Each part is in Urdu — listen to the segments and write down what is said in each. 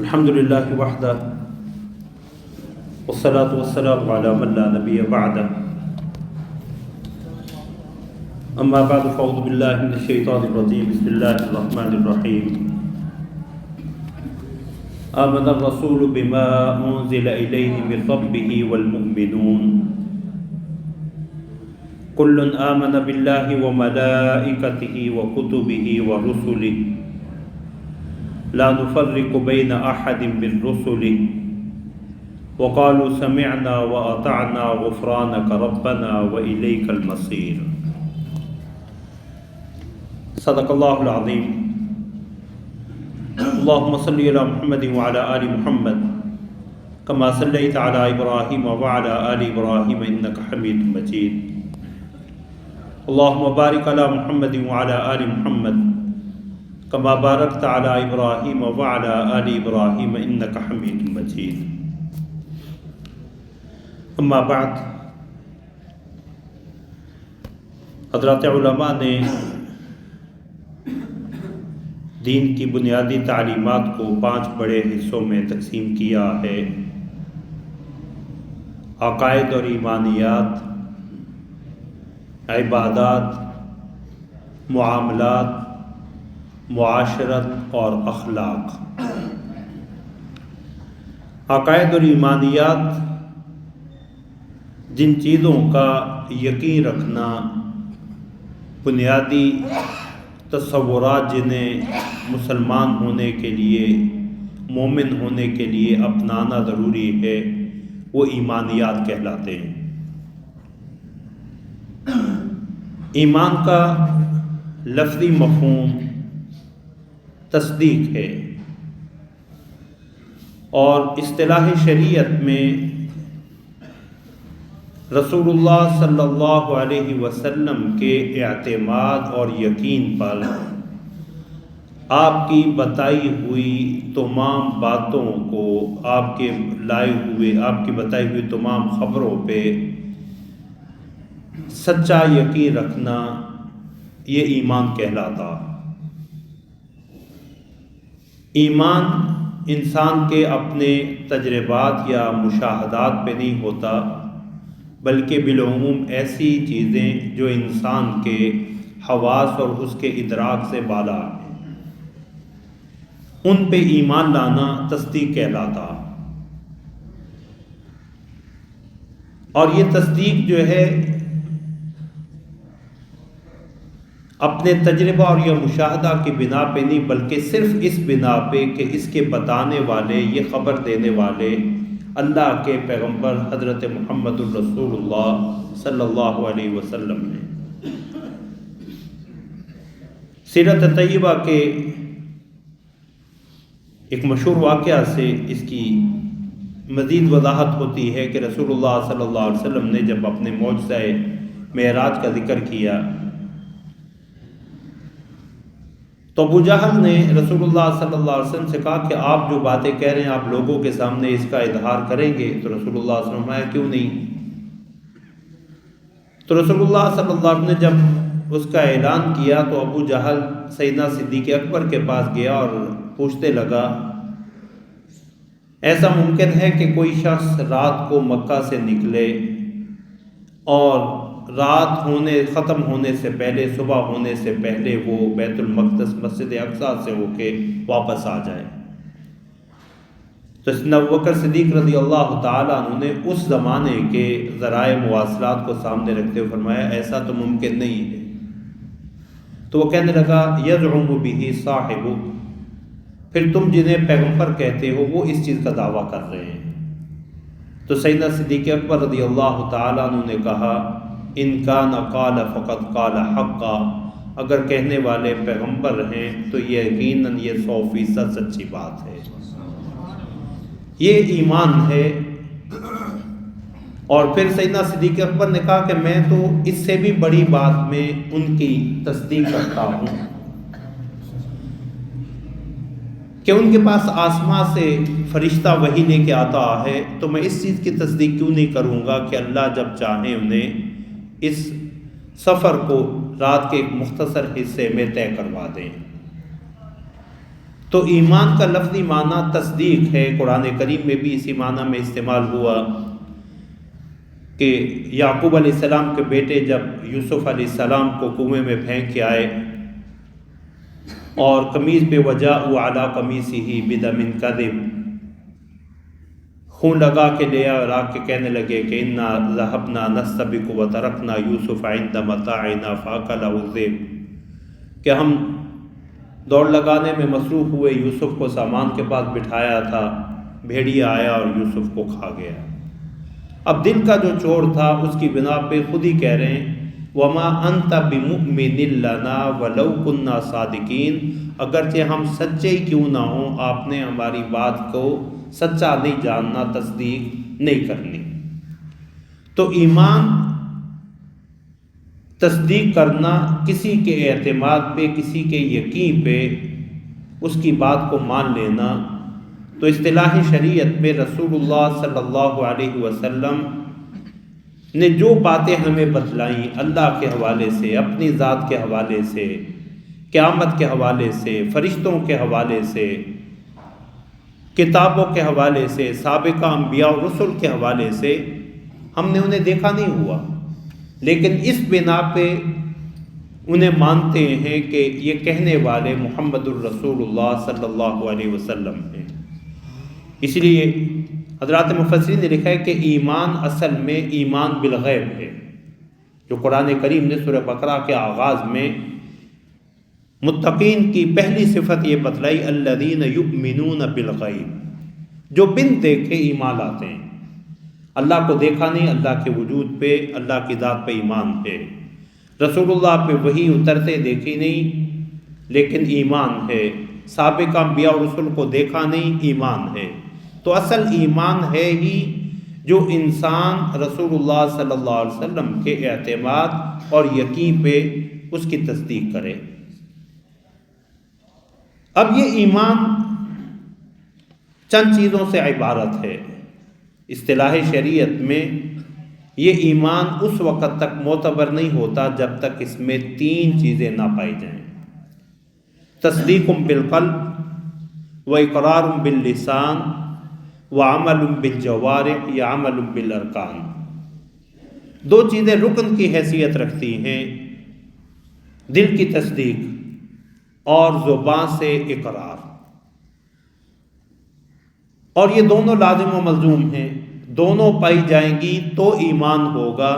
الحمد للہ وحدہ والصلاة والسلام علی من لا نبی بعدہ اما بعد فاعوذ باللہ من الشیطان الرجیم بسم اللہ الرحمن الرحیم آمن الرسول بما انزل الیہ من ربہ والمؤمنون کل آمن باللہ وملائکتہ وکتبہ ورسلہ لا نفرق بین احد من رسلہ وقالوا سمعنا واطعنا غفرانک ربنا والیک المصیر۔ صدق اللہ العظیم۔ اللہم صلی علی محمد وعلی آل محمد کما صلیت علی ابراہیم وعلی آل ابراہیم انک حمید مجید۔ اللہم بارک علی محمد وعلی آل محمد کما بارکت علی ابراہیم وعلی آل ابراہیم انک حمید مجید۔ اما بعد، حضرات علماء نے دین کی بنیادی تعلیمات کو 5 بڑے حصوں میں تقسیم کیا ہے: عقائد اور ایمانیات، عبادات، معاملات، معاشرت اور اخلاق۔ عقائد اور ایمانیات جن چیزوں کا یقین رکھنا، بنیادی تصورات جنہیں مسلمان ہونے کے لیے، مومن ہونے کے لیے اپنانا ضروری ہے، وہ ایمانیات کہلاتے ہیں۔ ایمان کا لفظی مفہوم تصدیق ہے، اور اصطلاح شریعت میں رسول اللہ صلی اللہ علیہ وسلم کے اعتماد اور یقین پر آپ کی بتائی ہوئی تمام باتوں کو، آپ کی بتائی ہوئی تمام خبروں پہ سچا یقین رکھنا، یہ ایمان کہلاتا۔ ایمان انسان کے اپنے تجربات یا مشاہدات پہ نہیں ہوتا، بلکہ بالعموم ایسی چیزیں جو انسان کے حواس اور اس کے ادراک سے بالا ہیں، ان پہ ایمان لانا تصدیق کہلاتا۔ اور یہ تصدیق جو ہے اپنے تجربہ اور یہ مشاہدہ کی بنا پہ نہیں، بلکہ صرف اس بنا پہ کہ اس کے بتانے والے، یہ خبر دینے والے اللہ کے پیغمبر حضرت محمد الرسول اللہ صلی اللہ علیہ وسلم نے۔ سیرت طیبہ کے ایک مشہور واقعہ سے اس کی مزید وضاحت ہوتی ہے کہ رسول اللہ صلی اللہ علیہ وسلم نے جب اپنے معجزہ معراج کا ذکر کیا تو ابو جہل نے رسول اللہ صلی اللہ علیہ وسلم سے کہا کہ آپ جو باتیں کہہ رہے ہیں آپ لوگوں کے سامنے اس کا اظہار کریں گے؟ تو رسول اللہ صلی اللہ علیہ وسلم نے کیوں نہیں؟ تو رسول اللہ صلی اللہ علیہ وسلم نے جب اس کا اعلان کیا تو ابو جہل سیدنا صدیق اکبر کے پاس گیا اور پوچھتے لگا، ایسا ممکن ہے کہ کوئی شخص رات کو مکہ سے نکلے اور رات ختم ہونے سے پہلے، صبح ہونے سے پہلے وہ بیت المقدس مسجد اقصی سے ہو کے واپس آ جائے؟ تو ابوبکر صدیق رضی اللہ تعالیٰ عنہ نے اس زمانے کے ذرائع مواصلات کو سامنے رکھتے ہوئے فرمایا ایسا تو ممکن نہیں ہے۔ تو وہ کہنے لگا یزعم بہ صاحب، پھر تم جنہیں پیغمبر کہتے ہو وہ اس چیز کا دعویٰ کر رہے ہیں۔ تو سیدنا صدیق اکبر رضی اللہ تعالیٰ عنہ نے کہا ان کان قال فقد قال حقا، اگر کہنے والے پیغمبر ہیں تو یقیناً یہ 100% سچی بات ہے۔ یہ ایمان ہے۔ اور پھر سیدنا صدیق اکبر نے کہا کہ میں تو اس سے بھی بڑی بات میں ان کی تصدیق کرتا ہوں کہ ان کے پاس آسمان سے فرشتہ وحی لے کے آتا ہے، تو میں اس چیز کی تصدیق کیوں نہیں کروں گا کہ اللہ جب چاہیں انہیں اس سفر کو رات کے ایک مختصر حصے میں طے کروا دیں۔ تو ایمان کا لفظی معنی تصدیق ہے، قرآن کریم میں بھی اسی معنی میں استعمال ہوا کہ یعقوب علیہ السلام کے بیٹے جب یوسف علیہ السلام کو کنویں میں پھینک کے آئے اور قمیص پہ وجاءوا علی قمیصہ بدم کذب، خون لگا کے لے آئے اور آ کے کہنے لگے کہ انا ذهبنا نستبق وترکنا یوسف عند متاعنا فاکلہ الذئب، کہ ہم دوڑ لگانے میں مصروف ہوئے، یوسف کو سامان کے پاس بٹھایا تھا، بھیڑیا آیا اور یوسف کو کھا گیا۔ اب دل کا جو چور تھا اس کی بنا پہ خود ہی کہہ رہے ہیں وما انت بمؤمن لنا ولو كنا صادقین، اگرچہ ہم سچے ہی کیوں نہ ہوں، آپ نے ہماری بات کو سچا نہیں جاننا، تصدیق نہیں کرنی۔ تو ایمان تصدیق کرنا، کسی کے اعتماد پہ، کسی کے یقین پہ اس کی بات کو مان لینا، تو اصطلاح شریعت میں رسول اللہ صلی اللہ علیہ وسلم نے جو باتیں ہمیں بتلائیں اللہ کے حوالے سے، اپنی ذات کے حوالے سے، قیامت کے حوالے سے، فرشتوں کے حوالے سے، کتابوں کے حوالے سے، سابقہ انبیاء و رسل کے حوالے سے، ہم نے انہیں دیکھا نہیں ہوا، لیکن اس بنا پہ انہیں مانتے ہیں کہ یہ کہنے والے محمد الرسول اللہ صلی اللہ علیہ وسلم ہیں۔ اس لیے حضرات مفسرین نے لکھا ہے کہ ایمان اصل میں ایمان بالغیب ہے، جو قرآن کریم نے سورہ بقرہ کے آغاز میں متقین کی پہلی صفت یہ بتلائی الذین یؤمنون بالغیب، جو بن دیکھے ایمان لاتے ہیں۔ اللہ کو دیکھا نہیں، اللہ کے وجود پہ، اللہ کی ذات پہ ایمان ہے، رسول اللہ پہ وحی اترتے دیکھی نہیں لیکن ایمان ہے، سابقہ انبیاء و رسول کو دیکھا نہیں، ایمان ہے۔ تو اصل ایمان ہے ہی جو انسان رسول اللہ صلی اللہ علیہ وسلم کے اعتماد اور یقین پہ اس کی تصدیق کرے۔ اب یہ ایمان چند چیزوں سے عبارت ہے۔ اصطلاح شریعت میں یہ ایمان اس وقت تک معتبر نہیں ہوتا جب تک اس میں تین چیزیں نہ پائی جائیں: تصدیق بالقلب، و اقرار باللسان، و عمل بالجوارح یا عمل بالارکان۔ دو چیزیں رکن کی حیثیت رکھتی ہیں، دل کی تصدیق اور زبان سے اقرار، اور یہ دونوں لازم و ملزوم ہیں، دونوں پائی جائیں گی تو ایمان ہوگا،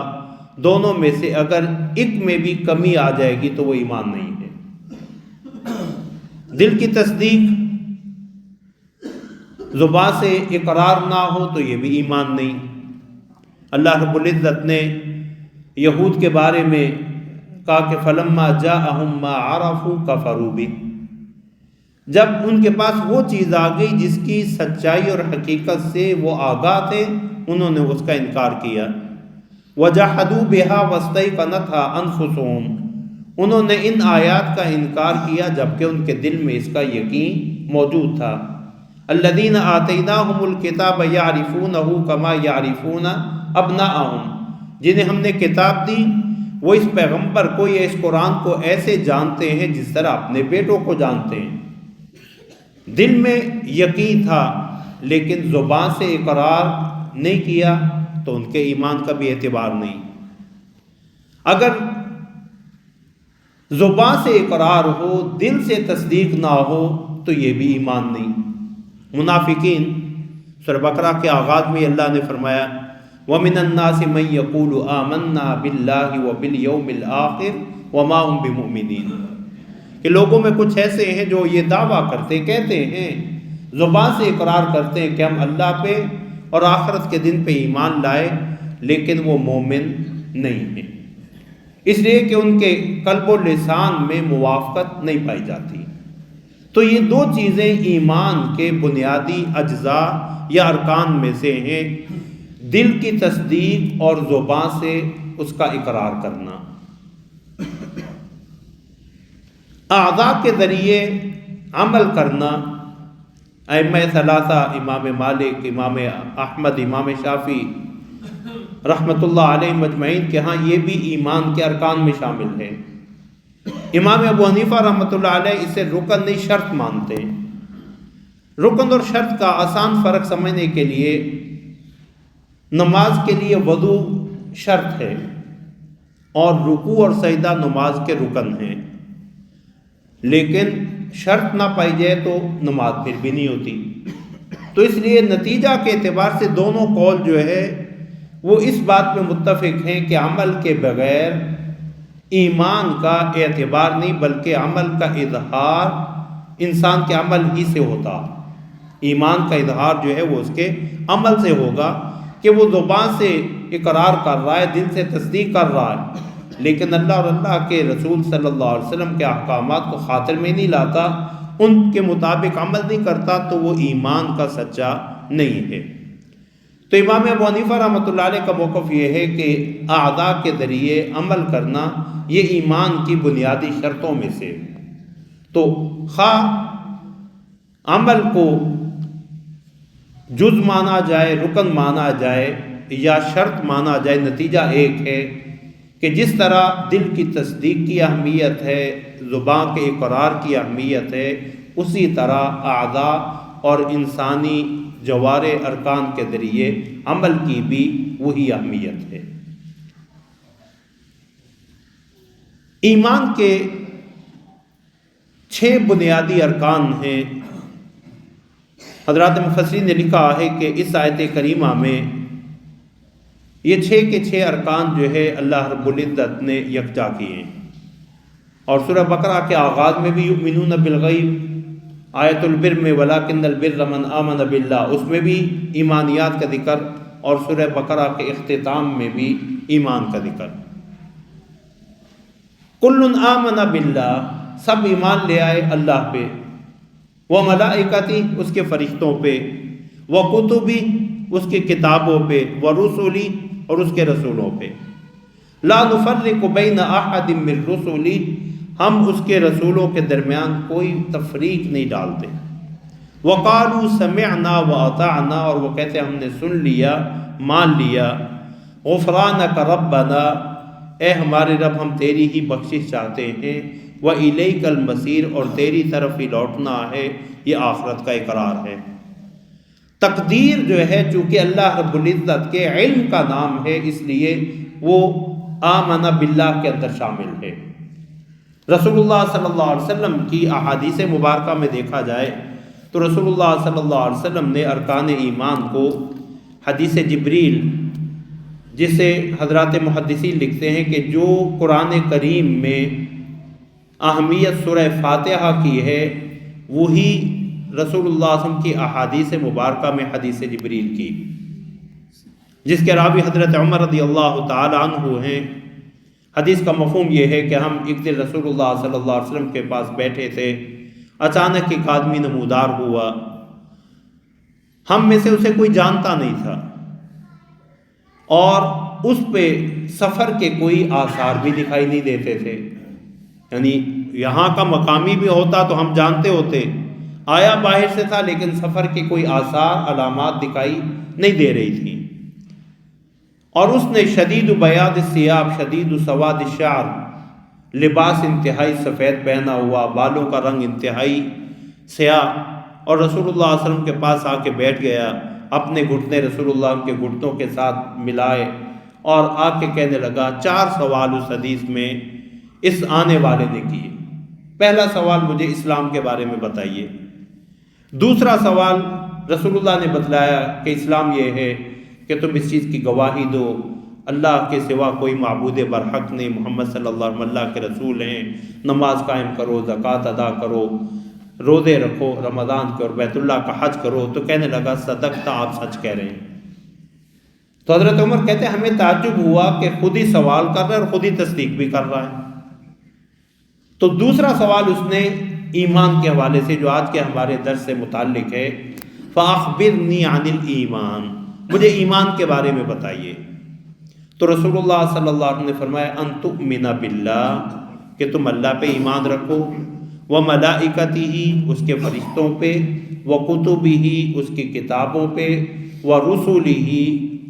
دونوں میں سے اگر ایک میں بھی کمی آ جائے گی تو وہ ایمان نہیں ہے۔ دل کی تصدیق، زبان سے اقرار نہ ہو تو یہ بھی ایمان نہیں۔ اللہ رب العزت نے یہود کے بارے میں کہا کہ فلما جاءہم ما عرفوا کفروا بہ، جب ان کے پاس وہ چیز آ گئی جس کی سچائی اور حقیقت سے وہ آگاہ تھے، انہوں نے اس کا انکار کیا۔ وجحدوا بها واستيقنتها انفسهم، انہوں نے ان آیات کا انکار کیا جبکہ ان کے دل میں اس کا یقین موجود تھا۔ الذین آتیناہم الکتاب یعرفونہ کما یعرفون ابناءہم، جنہیں ہم نے کتاب دی وہ اس پیغمبر کو یا اس قرآن کو ایسے جانتے ہیں جس طرح اپنے بیٹوں کو جانتے ہیں۔ دل میں یقین تھا لیکن زبان سے اقرار نہیں کیا تو ان کے ایمان کا بھی اعتبار نہیں۔ اگر زبان سے اقرار ہو، دل سے تصدیق نہ ہو تو یہ بھی ایمان نہیں۔ منافقین، سورہ بقرہ کے آغاز میں اللہ نے فرمایا وَمِنَ النَّاسِ مَن يَقُولُ آمَنَّا بِاللَّهِ وَبِالْيَوْمِ الْآخِرِ وَمَا هُمْ بِمُؤْمِنِينَ، کہ لوگوں میں کچھ ایسے ہیں جو یہ دعویٰ کہتے ہیں، زبان سے اقرار کرتے ہیں کہ ہم اللہ پہ اور آخرت کے دن پہ ایمان لائے، لیکن وہ مومن نہیں ہیں، اس لیے کہ ان کے قلب و لسان میں موافقت نہیں پائی جاتی۔ تو یہ دو چیزیں ایمان کے بنیادی اجزاء یا ارکان میں سے ہیں، دل کی تصدیق اور زبان سے اس کا اقرار کرنا۔ اعضاء کے ذریعے عمل کرنا، ائمہ ثلاثہ امام مالک، امام احمد، امام شافعی رحمۃ اللہ علیہ مجمعین کے ہاں یہ بھی ایمان کے ارکان میں شامل ہے۔ امام ابو حنیفہ رحمۃ اللہ علیہ اسے رکن نہیں شرط مانتے ہیں، رکن اور شرط کا آسان فرق سمجھنے کے لیے، نماز کے لیے وضو شرط ہے اور رکوع اور سجدہ نماز کے رکن ہیں، لیکن شرط نہ پائی جائے تو نماز پھر بھی نہیں ہوتی۔ تو اس لیے نتیجہ کے اعتبار سے دونوں قول جو ہے وہ اس بات میں متفق ہیں کہ عمل کے بغیر ایمان کا اعتبار نہیں، بلکہ عمل کا اظہار انسان کے عمل ہی سے ہوتا۔ ایمان کا اظہار جو ہے وہ اس کے عمل سے ہوگا کہ وہ زبان سے اقرار کر رہا ہے، دل سے تصدیق کر رہا ہے، لیکن اللہ اور اللہ کے رسول صلی اللہ علیہ وسلم کے احکامات کو خاطر میں نہیں لاتا، ان کے مطابق عمل نہیں کرتا، تو وہ ایمان کا سچا نہیں ہے۔ تو امام ابو حنیفہ رحمۃ اللہ علیہ کا موقف یہ ہے کہ اعضاء کے ذریعے عمل کرنا یہ ایمان کی بنیادی شرطوں میں سے، تو خواہ عمل کو جز مانا جائے، رکن مانا جائے یا شرط مانا جائے، نتیجہ ایک ہے کہ جس طرح دل کی تصدیق کی اہمیت ہے، زبان کے اقرار کی اہمیت ہے، اسی طرح اعضاء اور انسانی جوارح ارکان کے ذریعے عمل کی بھی وہی اہمیت ہے۔ ایمان کے 6 بنیادی ارکان ہیں۔ حضرات مفسرین نے لکھا ہے کہ اس آیت کریمہ میں یہ 6 کے 6 ارکان جو ہے اللہ رب العزت نے یکجا کیے ہیں، اور سورہ بقرہ کے آغاز میں بھی یؤمنون بالغیب، آیت البر میں ولکن البر من آمن باللہ، اس میں بھی ایمانیات کا ذکر، اور سورہ بقرہ کے اختتام میں بھی ایمان کا ذکر۔ کل آمن باللہ، سب ایمان لے آئے اللہ پہ، وملائکتی، اس کے فرشتوں پہ، وکتبی، اس کی کتابوں پہ، ورسلی، اور اس کے رسولوں پہ، لا نفرق بین احد من رسلی، ہم اس کے رسولوں کے درمیان کوئی تفریق نہیں ڈالتے۔ وقالوا سمعنا واطعنا، اور وہ کہتے ہیں ہم نے سن لیا، مان لیا۔ غفرانک ربنا، اے ہمارے رب ہم تیری ہی بخشش چاہتے ہیں، وإلیک المصیر، اور تیری طرف ہی لوٹنا ہے، یہ آخرت کا اقرار ہے۔ تقدیر جو ہے چونکہ اللہ رب العزت کے علم کا نام ہے، اس لیے وہ آمن باللہ کے اندر شامل ہے۔ رسول اللہ صلی اللہ علیہ وسلم کی احادیث مبارکہ میں دیکھا جائے تو رسول اللہ صلی اللہ علیہ وسلم نے ارکان ایمان کو حدیث جبریل، جسے حضرات محدثین لکھتے ہیں کہ جو قرآن کریم میں اہمیت سورہ فاتحہ کی ہے، وہی رسول اللہ صلی اللہ علیہ وسلم کی احادیث مبارکہ میں حدیث جبریل کی، جس کے راوی حضرت عمر رضی اللہ تعالی عنہ ہیں۔ حدیث کا مفہوم یہ ہے کہ ہم ایک دن رسول اللہ صلی اللہ علیہ وسلم کے پاس بیٹھے تھے، اچانک ایک آدمی نمودار ہوا، ہم میں سے اسے کوئی جانتا نہیں تھا، اور اس پہ سفر کے کوئی آثار بھی دکھائی نہیں دیتے تھے، یعنی یہاں کا مقامی بھی ہوتا تو ہم جانتے ہوتے، آیا باہر سے تھا لیکن سفر کے کوئی آثار علامات دکھائی نہیں دے رہی تھی، اور اس نے شدید بیاض الثیاب شدید سواد الشعر، لباس انتہائی سفید پہنا ہوا، بالوں کا رنگ انتہائی سیاہ، اور رسول اللہ صلی اللہ علیہ وسلم کے پاس آ کے بیٹھ گیا، اپنے گھٹنے رسول اللہ کے گھٹنوں کے ساتھ ملائے، اور آ کے کہنے لگا 4 سوال اس حدیث میں اس آنے والے نے کیے۔ پہلا سوال، مجھے اسلام کے بارے میں بتائیے۔ دوسرا سوال رسول اللہ نے بتلایا کہ اسلام یہ ہے کہ تم اس چیز کی گواہی دو اللہ کے سوا کوئی معبود برحق نہیں، محمد صلی اللہ علیہ وسلم اللہ کے رسول ہیں، نماز قائم کرو، زکوٰۃ ادا کرو، روزے رکھو رمضان کے، اور بیت اللہ کا حج کرو۔ تو کہنے لگا صدقت، آپ سچ کہہ رہے ہیں۔ تو حضرت عمر کہتے ہیں ہمیں تعجب ہوا کہ خود ہی سوال کر رہا ہے اور خود ہی تصدیق بھی کر رہا ہے۔ تو دوسرا سوال اس نے ایمان کے حوالے سے، جو آج کے ہمارے درس سے متعلق ہے، فَأَخْبِرْنِي عَنِ الْإِيمَانِ، مجھے ایمان کے بارے میں بتائیے۔ تو رسول اللہ صلی اللہ علیہ وسلم نے فرمایا ان تؤمن باللہ، کہ تم اللہ پہ ایمان رکھو، وملائکتہ، اس کے فرشتوں پہ، وکتبہ، اس کی کتابوں پہ، ورسلہ،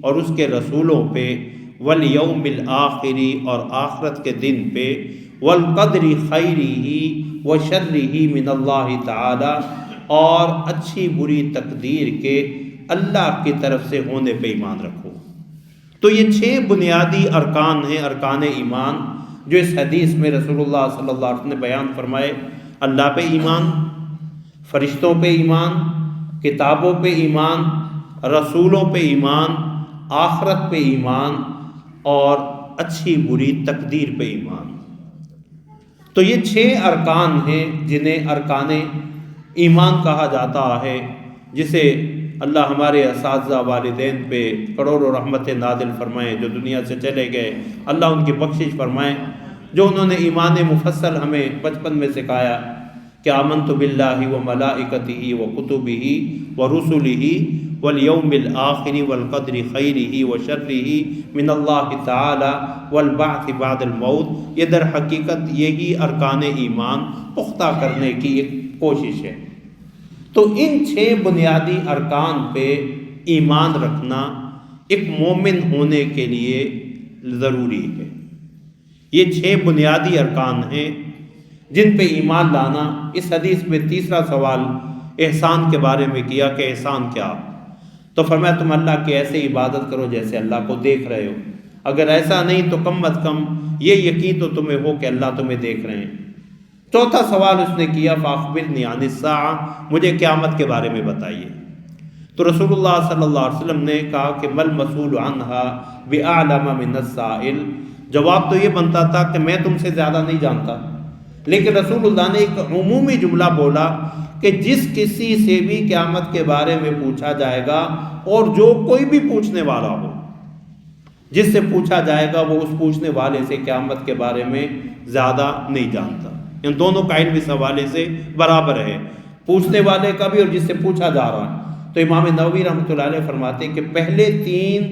اور اس کے رسولوں پہ، والیوم الآخر، اور آخرت کے دن پہ، والقدر خیرہ وشرہ من اللہ تعالی، اور اچھی بری تقدیر کے اللہ کی طرف سے ہونے پہ ایمان رکھو۔ تو یہ 6 بنیادی ارکان ہیں، ارکان ایمان، جو اس حدیث میں رسول اللہ صلی اللہ علیہ وسلم نے بیان فرمائے۔ اللہ پہ ایمان، فرشتوں پہ ایمان، کتابوں پہ ایمان، رسولوں پہ ایمان، آخرت پہ ایمان، اور اچھی بری تقدیر پہ ایمان۔ تو یہ 6 ارکان ہیں جنہیں ارکان ایمان کہا جاتا ہے، جسے اللہ ہمارے اساتذہ والدین پہ کروڑوں رحمت نازل فرمائیں، جو دنیا سے چلے گئے، اللہ ان کی بخشش فرمائیں، جو انہوں نے ایمان مفصل ہمیں بچپن میں سکھایا کہ آمنت باللہ و ملائکتہ و کتبہ و رسلہ والیوم الآخر والقدر خیرہ و شرہ من اللہ تعالی والبعث بعد الموت۔ یہ در حقیقت یہی ارکان ایمان پختہ کرنے کی ایک کوشش ہے۔ تو ان 6 بنیادی ارکان پہ ایمان رکھنا ایک مومن ہونے کے لیے ضروری ہے۔ یہ 6 بنیادی ارکان ہیں جن پہ ایمان لانا۔ اس حدیث میں تیسرا سوال احسان کے بارے میں کیا کہ احسان کیا؟ تو فرمایا تم اللہ کی ایسے عبادت کرو جیسے اللہ کو دیکھ رہے ہو۔ اگر ایسا نہیں تو کم از کم یہ یقین تو تمہیں ہو کہ اللہ تمہیں دیکھ رہے ہیں۔ چوتھا سوال اس نے کیا فاخبرنی عن الساعہ، مجھے قیامت کے بارے میں بتائیے۔ تو رسول اللہ صلی اللہ علیہ وسلم نے کہا کہ مل مسئول عنہا بأعلم من السائل۔ جواب تو یہ بنتا تھا کہ میں تم سے زیادہ نہیں جانتا، لیکن رسول اللہ نے ایک عمومی جملہ بولا کہ جس کسی سے بھی قیامت کے بارے میں پوچھا جائے گا، اور جو کوئی بھی پوچھنے والا ہو، جس سے پوچھا جائے گا وہ اس پوچھنے والے سے قیامت کے بارے میں زیادہ نہیں جانتا۔ ان دونوں کا علم اس حوالے سے برابر ہے، پوچھنے والے کا بھی اور جس سے پوچھا جا رہا ہے۔ تو امام نووی رحمۃ اللہ علیہ فرماتے ہیں کہ پہلے 3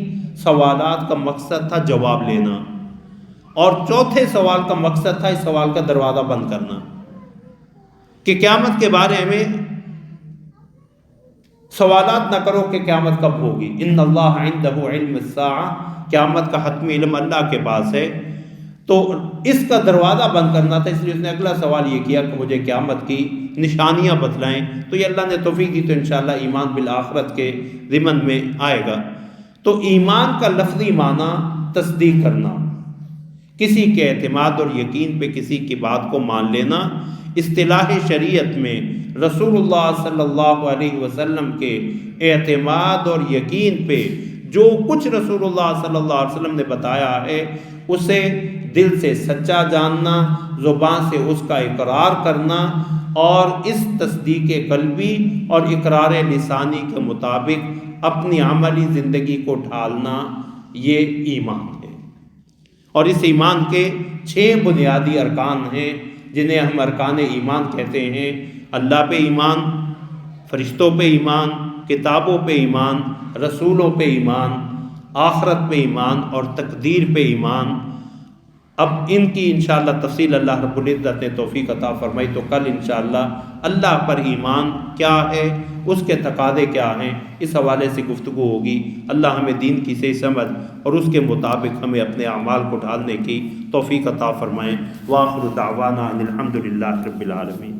سوالات کا مقصد تھا جواب لینا، اور چوتھے سوال کا مقصد تھا اس سوال کا دروازہ بند کرنا، کہ قیامت کے بارے میں سوالات نہ کرو کہ قیامت کب ہوگی۔ ان اللہ عندہ علم الساعہ، قیامت کا حتمی علم اللہ کے پاس ہے۔ تو اس کا دروازہ بند کرنا تھا، اس لیے اس نے اگلا سوال یہ کیا کہ مجھے قیامت کی نشانیاں بتلائیں۔ تو یہ اللہ نے توفیق دی تو انشاءاللہ ایمان بالآخرت کے ضمن میں آئے گا۔ تو ایمان کا لفظی معنی تصدیق کرنا، کسی کے اعتماد اور یقین پہ کسی کی بات کو مان لینا۔ اصطلاح شریعت میں رسول اللہ صلی اللہ علیہ وسلم کے اعتماد اور یقین پہ جو کچھ رسول اللہ صلی اللہ علیہ وسلم نے بتایا ہے اسے دل سے سچا جاننا، زبان سے اس کا اقرار کرنا، اور اس تصدیق قلبی اور اقرار لسانی کے مطابق اپنی عملی زندگی کو ڈھالنا، یہ ایمان ہے۔ اور اس ایمان کے 6 بنیادی ارکان ہیں جنہیں ہم ارکان ایمان کہتے ہیں۔ اللہ پہ ایمان، فرشتوں پہ ایمان، کتابوں پہ ایمان، رسولوں پہ ایمان، آخرت پہ ایمان، اور تقدیر پہ ایمان۔ اب ان کی انشاءاللہ تفصیل اللہ رب العزت نے توفیق عطا فرمائی تو کل انشاءاللہ اللہ پر ایمان کیا ہے، اس کے تقاضے کیا ہیں، اس حوالے سے گفتگو ہوگی۔ اللہ ہمیں دین کی صحیح سمجھ اور اس کے مطابق ہمیں اپنے اعمال کو ڈھالنے کی توفیق عطا فرمائیں۔ وآخر دعوانا ان الحمد للہ رب العالمین۔